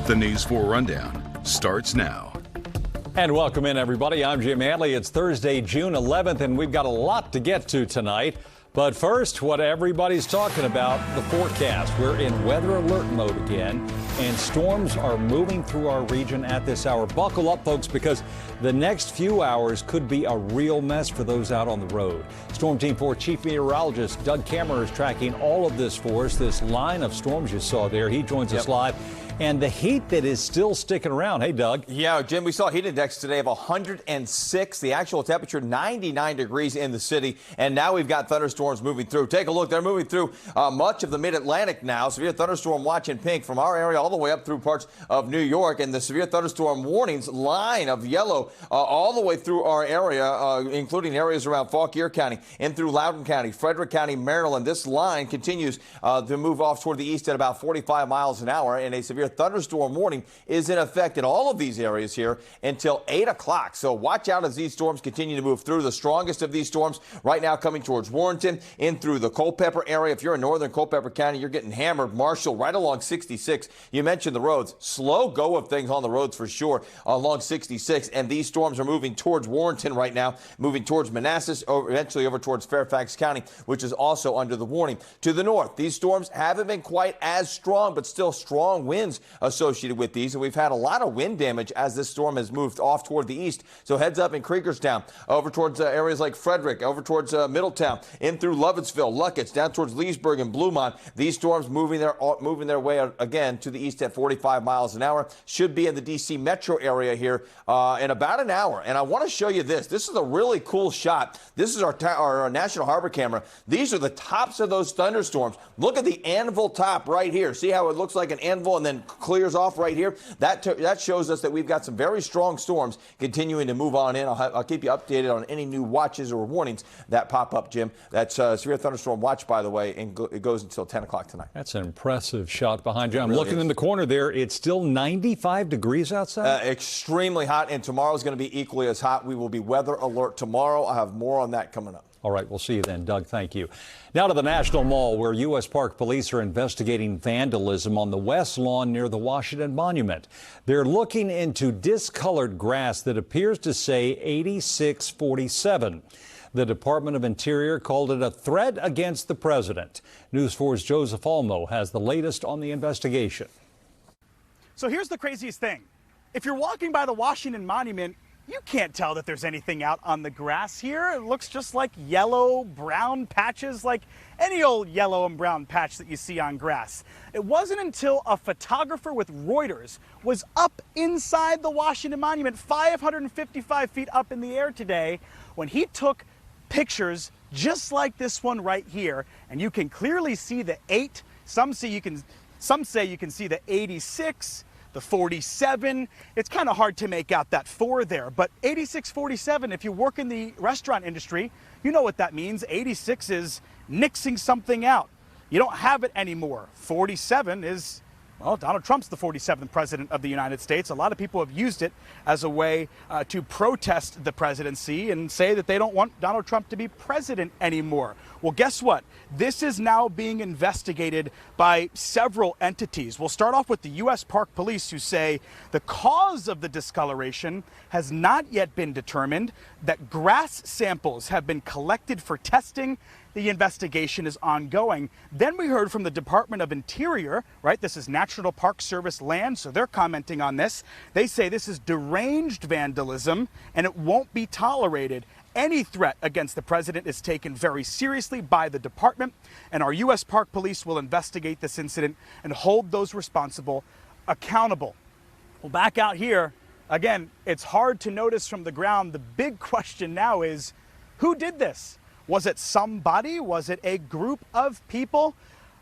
The News 4 Rundown starts now. And welcome in, everybody. I'm Jim Hadley. It's Thursday, June 11th, and we've got a lot to get to tonight. But first, what everybody's talking about, the forecast. We're in weather alert mode again, and storms are moving through our region at this hour. Buckle up, folks, because the next few hours could be a real mess for those out on the road. Storm Team 4 Chief Meteorologist Doug Kammerer is tracking all of this for us, this line of storms you saw there. He joins us live. And the heat that is still sticking around. Hey, Doug. Yeah, Jim, we saw a heat index today of 106. The actual temperature, 99 degrees in the city. And now we've got thunderstorms moving through. Take a look. They're moving through much of the mid-Atlantic now. Severe thunderstorm watch in pink from our area all the way up through parts of New York. And the severe thunderstorm warnings line of yellow all the way through our area, including areas around Fauquier County and through Loudoun County, Frederick County, Maryland. This line continues to move off toward the east at about 45 miles an hour. And a severe thunderstorm warning is in effect in all of these areas here until 8 o'clock. So watch out as these storms continue to move through. The strongest of these storms right now coming towards Warrenton, in through the Culpeper area. If you're in northern Culpeper County, you're getting hammered. Marshall, right along 66. You mentioned the roads. Slow go of things on the roads for sure along 66. And these storms are moving towards Warrenton right now, moving towards Manassas, eventually over towards Fairfax County, which is also under the warning. To the north, these storms haven't been quite as strong, but still strong winds associated with these, and we've had a lot of wind damage as this storm has moved off toward the east. So heads up in Creekerstown, over towards areas like Frederick, over towards Middletown, in through Lovettsville, Luckett's, down towards Leesburg and Bluemont. These storms moving their way again to the east at 45 miles an hour. Should be in the D.C. metro area here in about an hour. And I want to show you this. This is a really cool shot. This is our National Harbor camera. These are the tops of those thunderstorms. Look at the anvil top right here. See how it looks like an anvil and then clears off right here? That shows us that we've got some very strong storms continuing to move on in. I'll keep you updated on any new watches or warnings that pop up, Jim. That's severe thunderstorm watch, by the way, and it goes until 10 o'clock tonight. That's an impressive shot behind you. I'm looking in the corner there. It's still 95 degrees outside. Extremely hot, and tomorrow's going to be equally as hot. We will be weather alert tomorrow. I'll have more on that coming up. All right, we'll see you then, Doug. Thank you. Now to the National Mall, where U.S. Park Police are investigating vandalism on the west lawn near the Washington Monument. They're looking into discolored grass that appears to say 8647. The Department of Interior called it a threat against the president. News 4's Joseph Olmo has the latest on the investigation. So here's the craziest thing. If you're walking by the Washington Monument, you can't tell that there's anything out on the grass here. It looks just like yellow, brown patches, like any old yellow and brown patch that you see on grass. It wasn't until a photographer with Reuters was up inside the Washington Monument, 555 feet up in the air today, when he took pictures just like this one right here. And you can clearly see the 8. Some say you can see the 86. The 47, it's kind of hard to make out that 4 there, but 8647, if you work in the restaurant industry, you know what that means. 86 is nixing something out. You don't have it anymore. 47 is, well, Donald Trump's the 47th president of the United States. A lot of people have used it as a way to protest the presidency and say that they don't want Donald Trump to be president anymore. Well, guess what? This is now being investigated by several entities. We'll start off with the U.S. Park Police, who say the cause of the discoloration has not yet been determined, that grass samples have been collected for testing. The investigation is ongoing. Then we heard from the Department of Interior, right? This is National Park Service land, so they're commenting on this. They say this is deranged vandalism and it won't be tolerated. Any threat against the president is taken very seriously by the department, and our U.S. Park Police will investigate this incident and hold those responsible accountable. Well, back out here, again, it's hard to notice from the ground. The big question now is, who did this? Was it somebody? Was it a group of people?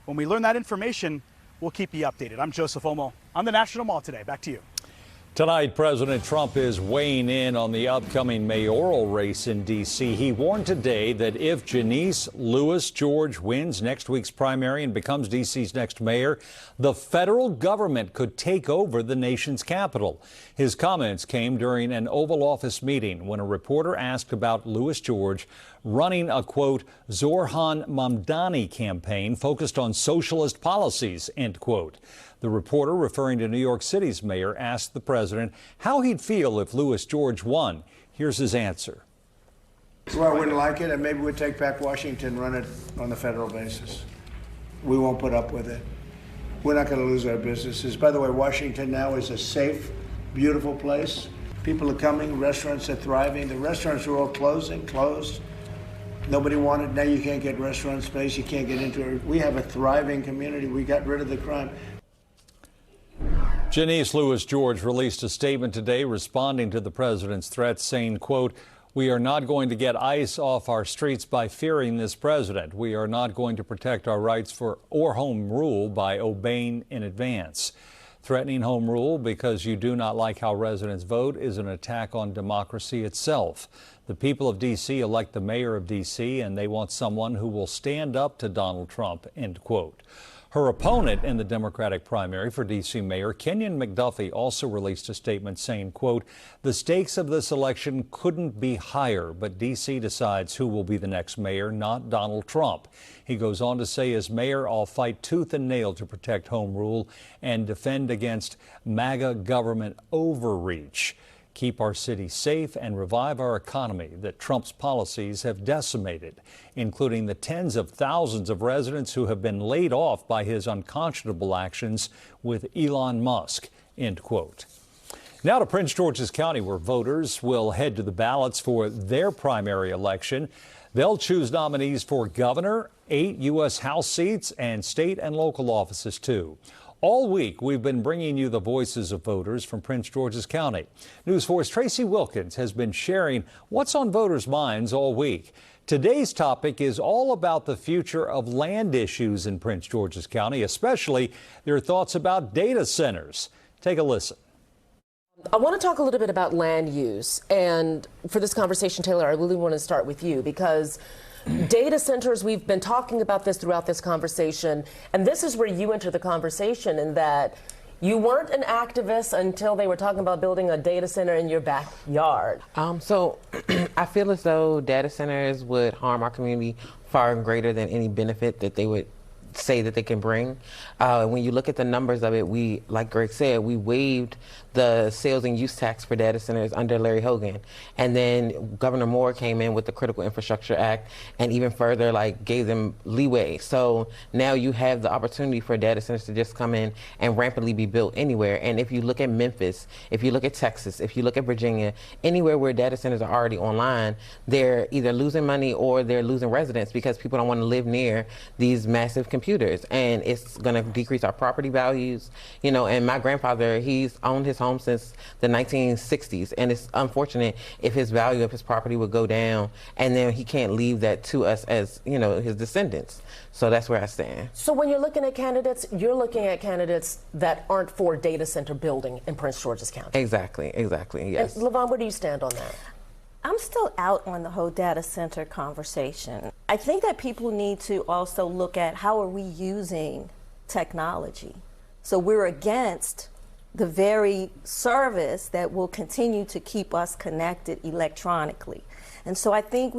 When we learn that information, we'll keep you updated. I'm Joseph Olmo on the National Mall today. Back to you. Tonight, President Trump is weighing in on the upcoming mayoral race in D.C. He warned today that if Janice Louis George wins next week's primary and becomes D.C.'s next mayor, the federal government could take over the nation's capital. His comments came during an Oval Office meeting when a reporter asked about Louis George running a, quote, Zohran Mamdani campaign focused on socialist policies, end quote. The reporter, referring to New York City's mayor, asked the president how he'd feel if Louis George won. Here's his answer. Well, I wouldn't like it, and maybe we'd take back Washington, run it on the federal basis. We won't put up with it. We're not going to lose our businesses. By the way, Washington now is a safe, beautiful place. People are coming, restaurants are thriving. The restaurants are all closed. Nobody wanted, now you can't get restaurant space, you can't get into it. We have a thriving community. We got rid of the crime. Janice Louis George released a statement today responding to the president's threats, saying, quote, we are not going to get ICE off our streets by fearing this president. We are not going to protect our rights or home rule by obeying in advance. Threatening home rule because you do not like how residents vote is an attack on democracy itself. The people of D.C. elect the mayor of D.C., and they want someone who will stand up to Donald Trump, end quote. Her opponent in the Democratic primary for D.C. Mayor, Kenyon McDuffie, also released a statement saying, quote, the stakes of this election couldn't be higher, but D.C. decides who will be the next mayor, not Donald Trump. He goes on to say, as mayor, I'll fight tooth and nail to protect home rule and defend against MAGA government overreach, keep our city safe, and revive our economy that Trump's policies have decimated, including the tens of thousands of residents who have been laid off by his unconscionable actions with Elon Musk, end quote. Now to Prince George's County, where voters will head to the ballots for their primary election. They'll choose nominees for governor, 8 U.S. House seats, and state and local offices, too. All week, we've been bringing you the voices of voters from Prince George's County. News 4's Tracy Wilkins has been sharing what's on voters' minds all week. Today's topic is all about the future of land issues in Prince George's County, especially their thoughts about data centers. Take a listen. I want to talk a little bit about land use. And for this conversation, Taylor, I really want to start with you because data centers, we've been talking about this throughout this conversation, and this is where you enter the conversation in that you weren't an activist until they were talking about building a data center in your backyard. So I feel as though data centers would harm our community far greater than any benefit that they would say that they can bring. When you look at the numbers of it, we, like Greg said, we waived the sales and use tax for data centers under Larry Hogan. And then Governor Moore came in with the Critical Infrastructure Act and even further gave them leeway. So now you have the opportunity for data centers to just come in and rampantly be built anywhere. And if you look at Memphis, if you look at Texas, if you look at Virginia, anywhere where data centers are already online, they're either losing money or they're losing residents because people don't want to live near these massive computers. And it's going to decrease our property values. You know, and my grandfather, he's owned his home since the 1960s, and it's unfortunate if his value of his property would go down, and then he can't leave that to us as, you know, his descendants. So that's where I stand. So when you're looking at candidates, you're looking at candidates that aren't for data center building in Prince George's County. Exactly, yes. And LaVon, where do you stand on that? I'm still out on the whole data center conversation. I think that people need to also look at how are we using technology. So we're against the very service that will continue to keep us connected electronically. And so I think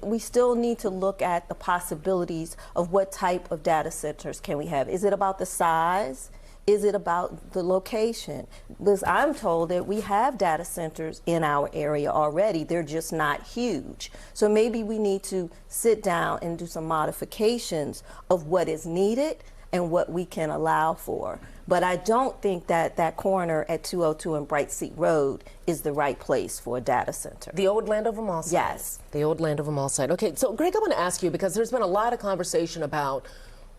we still need to look at the possibilities of what type of data centers can we have. Is it about the size? Is it about the location? Because I'm told that we have data centers in our area already. They're just not huge. So maybe we need to sit down and do some modifications of what is needed and what we can allow for. But I don't think that that corner at 202 and Bright Seat Road is the right place for a data center. The old Landover Mall site? Yes. The old Landover Mall site. Okay, so Greg, I want to ask you, because there's been a lot of conversation about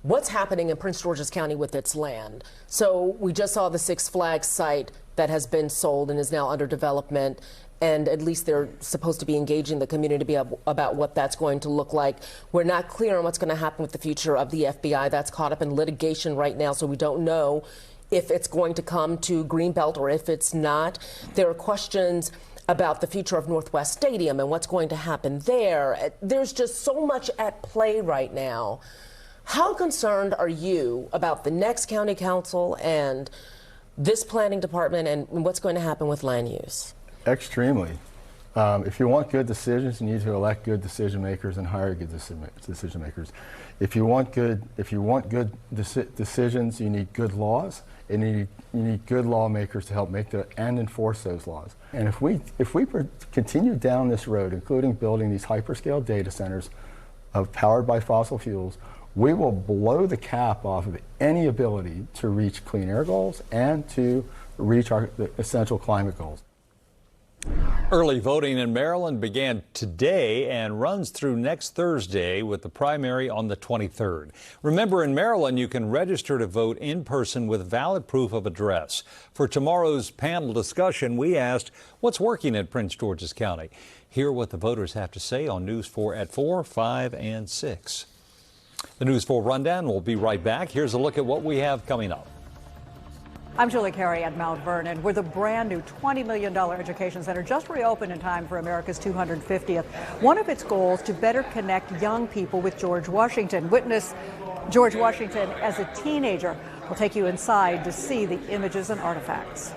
what's happening in Prince George's County with its land. So we just saw the Six Flags site that has been sold and is now under development. And at least they're supposed to be engaging the community about what that's going to look like. We're not clear on what's going to happen with the future of the FBI. That's caught up in litigation right now, so we don't know if it's going to come to Greenbelt or if it's not. There are questions about the future of Northwest Stadium and what's going to happen there. There's just so much at play right now. How concerned are you about the next county council and this planning department and what's going to happen with land use? Extremely. If you want good decisions, you need to elect good decision makers and hire good decision makers. If you want good decisions, you need good laws, and you need good lawmakers to help make and enforce those laws. And if we continue down this road, including building these hyperscale data centers powered by fossil fuels, we will blow the cap off of any ability to reach clean air goals and to reach the essential climate goals. Early voting in Maryland began today and runs through next Thursday with the primary on the 23rd. Remember, in Maryland, you can register to vote in person with valid proof of address. For tomorrow's panel discussion, we asked what's working in Prince George's County. Hear what the voters have to say on News 4 at 4, 5, and 6. The News 4 Rundown will be right back. Here's a look at what we have coming up. I'm Julie Carey at Mount Vernon, where the brand new $20 million education center just reopened in time for America's 250th. One of its goals to better connect young people with George Washington. Witness George Washington as a teenager. We'll take you inside to see the images and artifacts.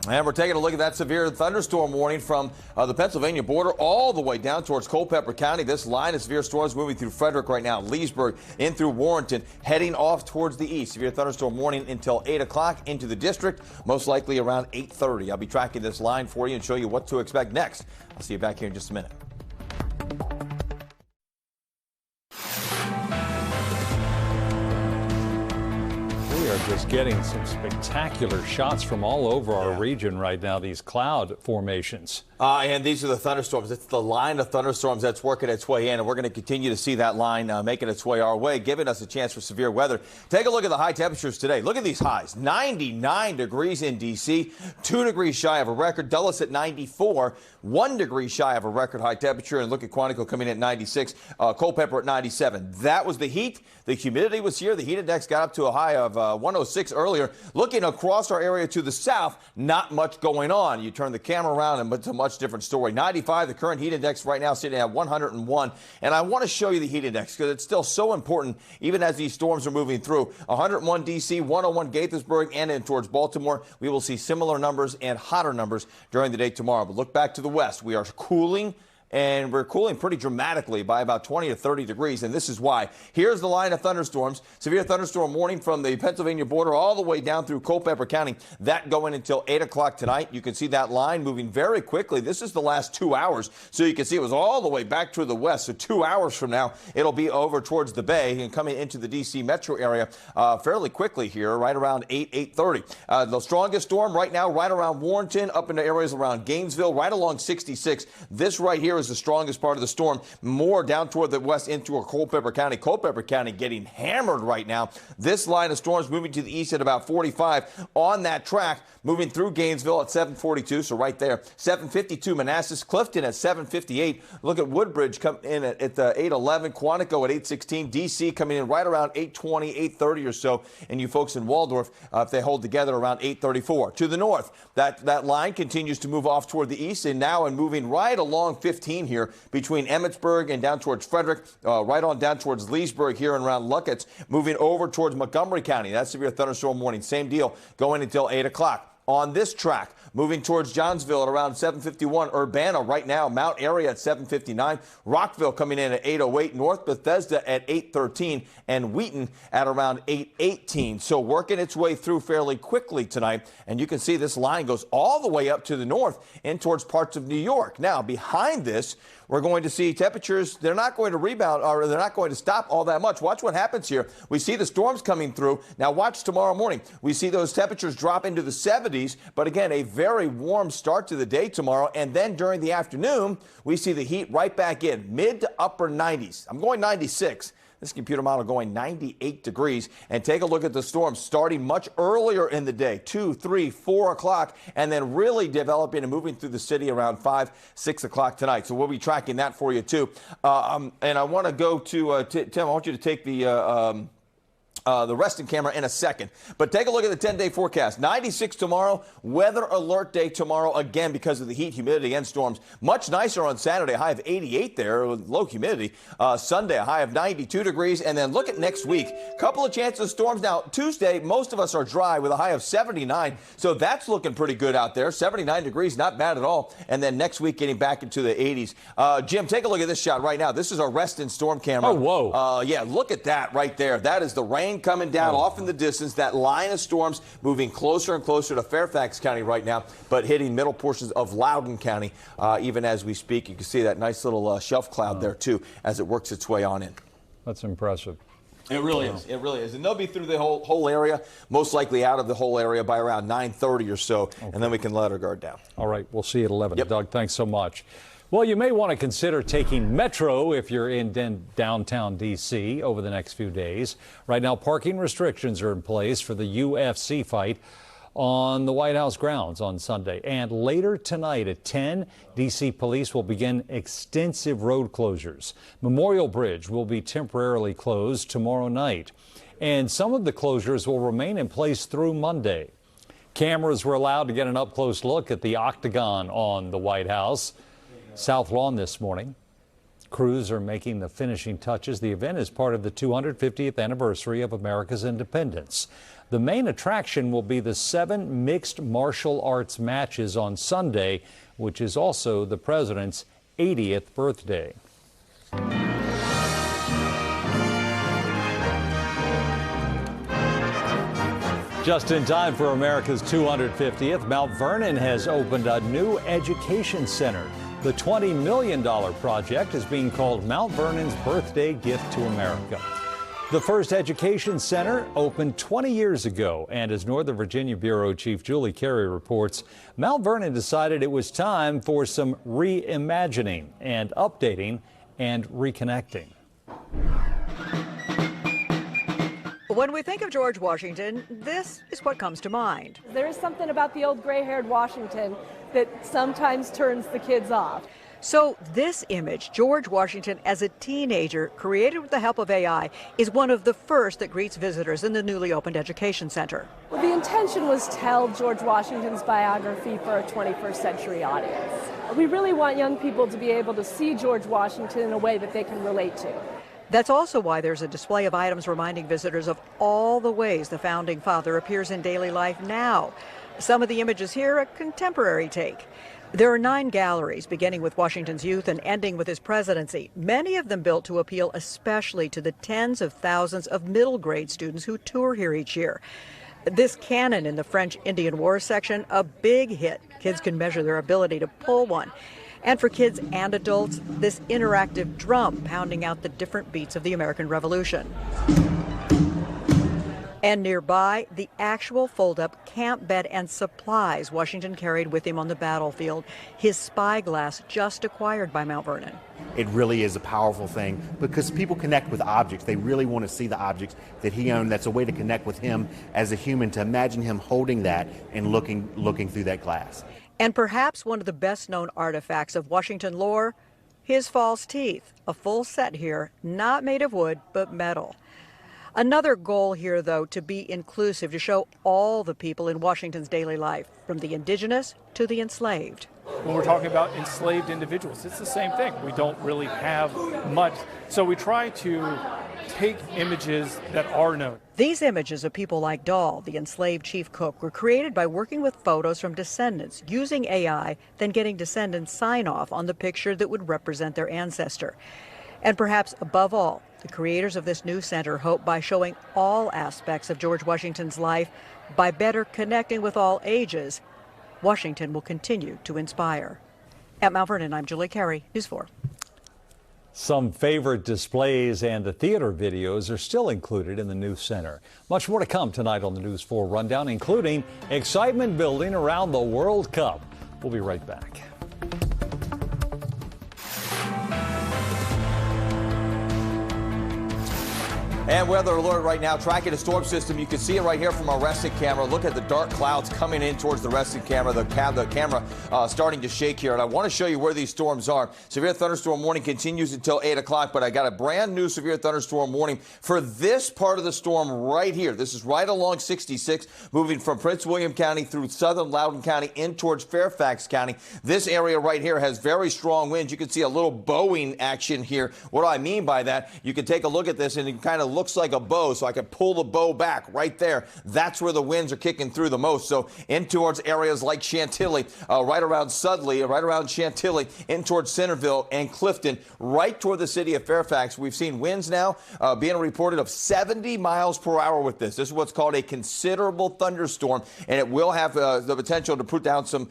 And we're taking a look at that severe thunderstorm warning from the Pennsylvania border all the way down towards Culpeper County. This line of severe storms moving through Frederick right now, Leesburg, in through Warrenton, heading off towards the east. Severe thunderstorm warning until 8 o'clock into the district, most likely around 8:30. I'll be tracking this line for you and show you what to expect next. I'll see you back here in just a minute. We are just getting some spectacular shots from all over our region right now, these cloud formations. And these are the thunderstorms. It's the line of thunderstorms that's working its way in, and we're going to continue to see that line making its way our way, giving us a chance for severe weather. Take a look at the high temperatures today. Look at these highs. 99 degrees in D.C., 2 degrees shy of a record. Dulles at 94, 1 degree shy of a record high temperature. And look at Quantico coming in at 96, Culpeper at 97. That was the heat. The humidity was here. The heat index got up to a high of 106 earlier. Looking across our area to the south, not much going on. You turn the camera around and it's a much different story. 95, the current heat index right now sitting at 101. And I want to show you the heat index because it's still so important even as these storms are moving through. 101 D.C., 101 Gaithersburg, and in towards Baltimore. We will see similar numbers and hotter numbers during the day tomorrow. But look back to the west. We are cooling. And we're cooling pretty dramatically by about 20 to 30 degrees, and this is why. Here's the line of thunderstorms. Severe thunderstorm warning from the Pennsylvania border all the way down through Culpeper County. That going until 8 o'clock tonight. You can see that line moving very quickly. This is the last 2 hours, so you can see it was all the way back to the west. So 2 hours from now, it'll be over towards the bay and coming into the D.C. metro area fairly quickly here, right around 8:30. The strongest storm right now, right around Warrenton, up into areas around Gainesville, right along 66. This right here is the strongest part of the storm, more down toward the west into Culpeper County. Culpeper County getting hammered right now. This line of storms moving to the east at about 45 on that track, moving through Gainesville at 742, so right there. 752 Manassas, Clifton at 758. Look at Woodbridge coming in at 811, Quantico at 816, D.C. coming in right around 820, 830 or so, and you folks in Waldorf, if they hold together, around 834. To the north, that line continues to move off toward the east, and now and moving right along 15 here between Emmitsburg and down towards Frederick, right on down towards Leesburg here and around Luckett's, moving over towards Montgomery County. That's severe thunderstorm warning. Same deal going until 8 o'clock. On this track, moving towards Johnsville at around 751. Urbana right now, Mount Airy at 759. Rockville coming in at 808. North Bethesda at 813. And Wheaton at around 818. So working its way through fairly quickly tonight. And you can see this line goes all the way up to the north and towards parts of New York. Now, behind this, we're going to see temperatures. They're not going to rebound, or they're not going to stop all that much. Watch what happens here. We see the storms coming through. Now watch tomorrow morning. We see those temperatures drop into the 70s, but again, a very warm start to the day tomorrow. And then during the afternoon, we see the heat right back in, mid to upper 90s. I'm going 96. This computer model going 98 degrees. And take a look at the storm starting much earlier in the day, 2, 3, 4 o'clock, and then really developing and moving through the city around 5, 6 o'clock tonight. So we'll be tracking that for you, too. And I want to go to Tim, I want you to take the the resting camera in a second. But take a look at the 10-day forecast. 96 tomorrow, weather alert day tomorrow again because of the heat, humidity, and storms. Much nicer on Saturday, high of 88 there with low humidity. Sunday, a high of 92 degrees. And then look at next week. Couple of chances of storms. Now, Tuesday, most of us are dry with a high of 79. So that's looking pretty good out there. 79 degrees, not bad at all. And then next week, getting back into the 80s. Jim, take a look at this shot right now. This is our Reston storm camera. Oh, whoa. Yeah, look at that right there. That is the rain coming down off in the distance. That line of storms moving closer and closer to Fairfax County right now, but hitting middle portions of Loudoun County even as we speak. You can see that nice little shelf cloud there, too, as it works its way on in. That's impressive. It really is. It really is. And they'll be through the whole area, most likely out of the whole area by around 9:30 or so, and then we can let our guard down. All right, we'll see you at 11. Yep. Doug, thanks so much. Well, you may want to consider taking Metro if you're in downtown D.C. over the next few days. Right now, parking restrictions are in place for the UFC fight on the White House grounds on Sunday. And later tonight at 10, D.C. police will begin extensive road closures. Memorial Bridge will be temporarily closed tomorrow night. And some of the closures will remain in place through Monday. Cameras were allowed to get an up-close look at the octagon on the White House South Lawn this morning. Crews are making the finishing touches. The event is part of the 250th anniversary of America's independence. The main attraction will be the 7 mixed martial arts matches on Sunday, which is also the president's 80th birthday. Just in time for America's 250th, Mount Vernon has opened a new education center. The $20 million project is being called Mount Vernon's Birthday Gift to America. The first education center opened 20 years ago, and as Northern Virginia Bureau Chief Julie Carey reports, Mount Vernon decided it was time for some reimagining and updating and reconnecting. When we think of George Washington, this is what comes to mind. There is something about the old gray-haired Washington that sometimes turns the kids off. So this image, George Washington as a teenager, created with the help of AI, is one of the first that greets visitors in the newly opened education center. Well, the intention was to tell George Washington's biography for a 21st century audience. We really want young people to be able to see George Washington in a way that they can relate to. That's also why there's a display of items reminding visitors of all the ways the founding father appears in daily life now. Some of the images here, a contemporary take. There are 9 galleries, beginning with Washington's youth and ending with his presidency, many of them built to appeal especially to the tens of thousands of middle grade students who tour here each year. This cannon in the French Indian War section, a big hit. Kids can measure their ability to pull one. And for kids and adults, this interactive drum pounding out the different beats of the American Revolution. And nearby, the actual fold-up camp bed and supplies Washington carried with him on the battlefield, his spyglass just acquired by Mount Vernon. It really is a powerful thing because people connect with objects. They really want to see the objects that he owned. That's a way to connect with him as a human, to imagine him holding that and looking through that glass. And perhaps one of the best-known artifacts of Washington lore, his false teeth, a full set here, not made of wood, but metal. Another goal here, though, to be inclusive, to show all the people in Washington's daily life, from the indigenous to the enslaved. When we're talking about enslaved individuals, it's the same thing. We don't really have much, so we try to take images that are known. These images of people like Dahl, the enslaved chief cook, were created by working with photos from descendants, using AI, then getting descendants sign off on the picture that would represent their ancestor. And perhaps above all, the creators of this new center hope by showing all aspects of George Washington's life, by better connecting with all ages, Washington will continue to inspire. At Mount Vernon, I'm Julie Carey, News 4. Some favorite displays and the theater videos are still included in the new center. Much more to come tonight on the News 4 Rundown, including excitement building around the World Cup. We'll be right back. And weather alert right now, tracking a storm system. You can see it right here from our resting camera. Look at the dark clouds coming in towards the resting camera. The camera starting to shake here. And I want to show you where these storms are. Severe thunderstorm warning continues until 8 o'clock, but I got a brand new severe thunderstorm warning for this part of the storm right here. This is right along 66, moving from Prince William County through southern Loudoun County in towards Fairfax County. This area right here has very strong winds. You can see a little bowing action here. What do I mean by that? You can take a look at this and it kind of looks like a bow, so I can pull the bow back right there. That's where the winds are kicking through the most. So in towards areas like Chantilly, right around Sudley, right around Chantilly, in towards Centerville and Clifton, right toward the city of Fairfax. We've seen winds now being reported of 70 miles per hour with this. This is what's called a considerable thunderstorm, and it will have the potential to put down some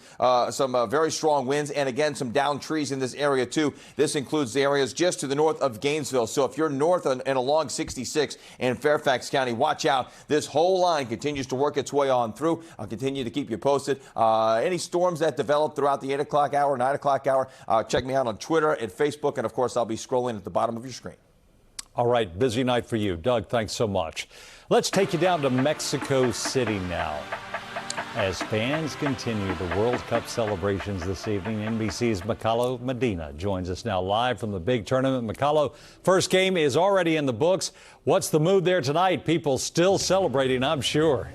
very strong winds and, again, some downed trees in this area, too. This includes the areas just to the north of Gainesville. So if you're north and along 66 in Fairfax County, watch out. This whole line continues to work its way on through. I'll continue to keep you posted. Any storms that develop throughout the 8 o'clock hour, 9 o'clock hour, check me out on Twitter and Facebook, and, of course, I'll be scrolling at the bottom of your screen. All right, busy night for you. Doug, thanks so much. Let's take you down to Mexico City now. As fans continue the World Cup celebrations this evening, NBC's Makalo Medina joins us now live from the big tournament. Makalo, first game is already in the books. What's the mood there tonight? People still celebrating, I'm sure.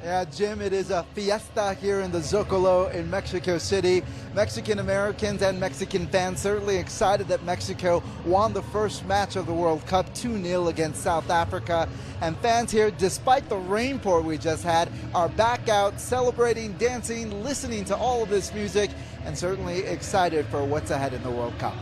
Yeah, Jim, it is a fiesta here in the Zocalo in Mexico City. Mexican Americans and Mexican fans certainly excited that Mexico won the first match of the World Cup 2-0 against South Africa. And fans here, despite the rainpour we just had, are back out celebrating, dancing, listening to all of this music, and certainly excited for what's ahead in the World Cup.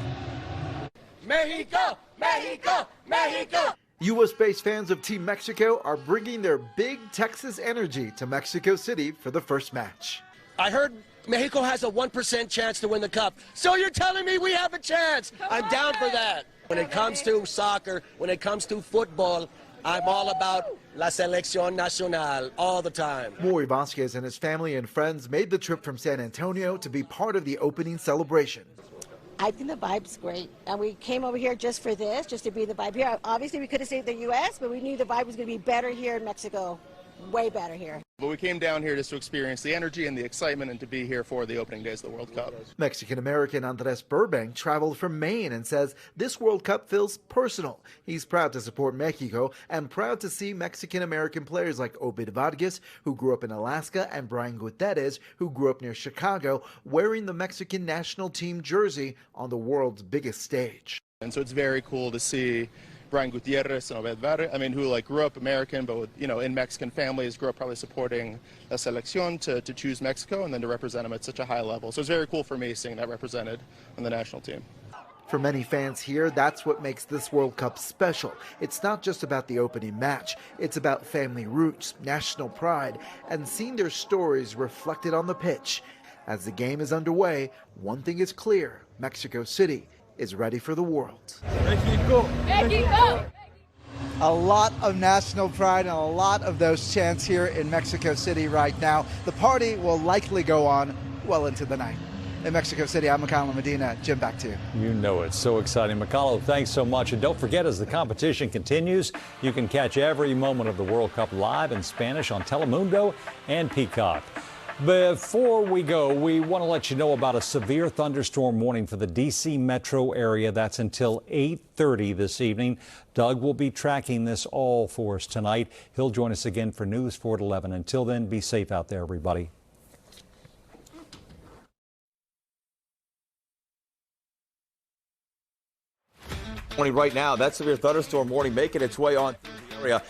Mexico! Mexico! Mexico! U.S.-based fans of Team Mexico are bringing their big Texas energy to Mexico City for the first match. I heard Mexico has a 1% chance to win the cup. So you're telling me we have a chance? I'm down for that. When it comes to soccer, when it comes to football, I'm all about la selección nacional all the time. Maury Vasquez and his family and friends made the trip from San Antonio to be part of the opening celebration. I think the vibe's great, and we came over here just for this, just to be the vibe here. Obviously, we could have stayed in the U.S., but we knew the vibe was going to be better here in Mexico, way better here. But we came down here just to experience the energy and the excitement and to be here for the opening days of the World Cup. Mexican-American Andres Burbank traveled from Maine and says this World Cup feels personal. He's proud to support Mexico and proud to see Mexican-American players like Obed Vargas, who grew up in Alaska, and Brian Gutierrez, who grew up near Chicago, wearing the Mexican national team jersey on the world's biggest stage. And so it's very cool to see Brian Gutierrez and Obed Vargas, who grew up American, but in Mexican families, grew up probably supporting La Selección to choose Mexico and then to represent them at such a high level. So it's very cool for me seeing that represented on the national team. For many fans here, that's what makes this World Cup special. It's not just about the opening match. It's about family roots, national pride, and seeing their stories reflected on the pitch. As the game is underway, one thing is clear: Mexico City is ready for the world. Mexico! Mexico! A lot of national pride and a lot of those chants here in Mexico City right now. The party will likely go on well into the night. In Mexico City, I'm Makalo Medina. Jim, back to you. You know it's so exciting. Makalo, thanks so much. And don't forget, as the competition continues, you can catch every moment of the World Cup live in Spanish on Telemundo and Peacock. Before we go, we want to let you know about a severe thunderstorm warning for the D.C. metro area. That's until 8:30 this evening. Doug will be tracking this all for us tonight. He'll join us again for News 4 at 11. Until then, be safe out there, everybody. Right now, that severe thunderstorm warning making its way on the area.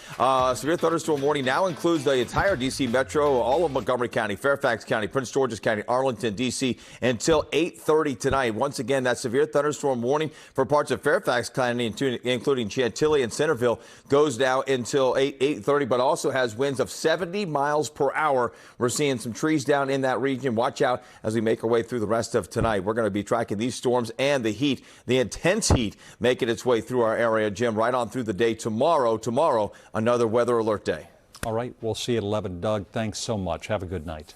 Severe thunderstorm warning now includes the entire D.C. metro, all of Montgomery County, Fairfax County, Prince George's County, Arlington, D.C. until 8:30 tonight. Once again, that severe thunderstorm warning for parts of Fairfax County, including Chantilly and Centerville, goes down until 8:30, but also has winds of 70 miles per hour. We're seeing some trees down in that region. Watch out as we make our way through the rest of tonight. We're going to be tracking these storms and the heat, the intense heat, making its way through our area, Jim, right on through the day. Tomorrow, another weather alert day. All right, we'll see you at 11. Doug, thanks so much. Have a good night.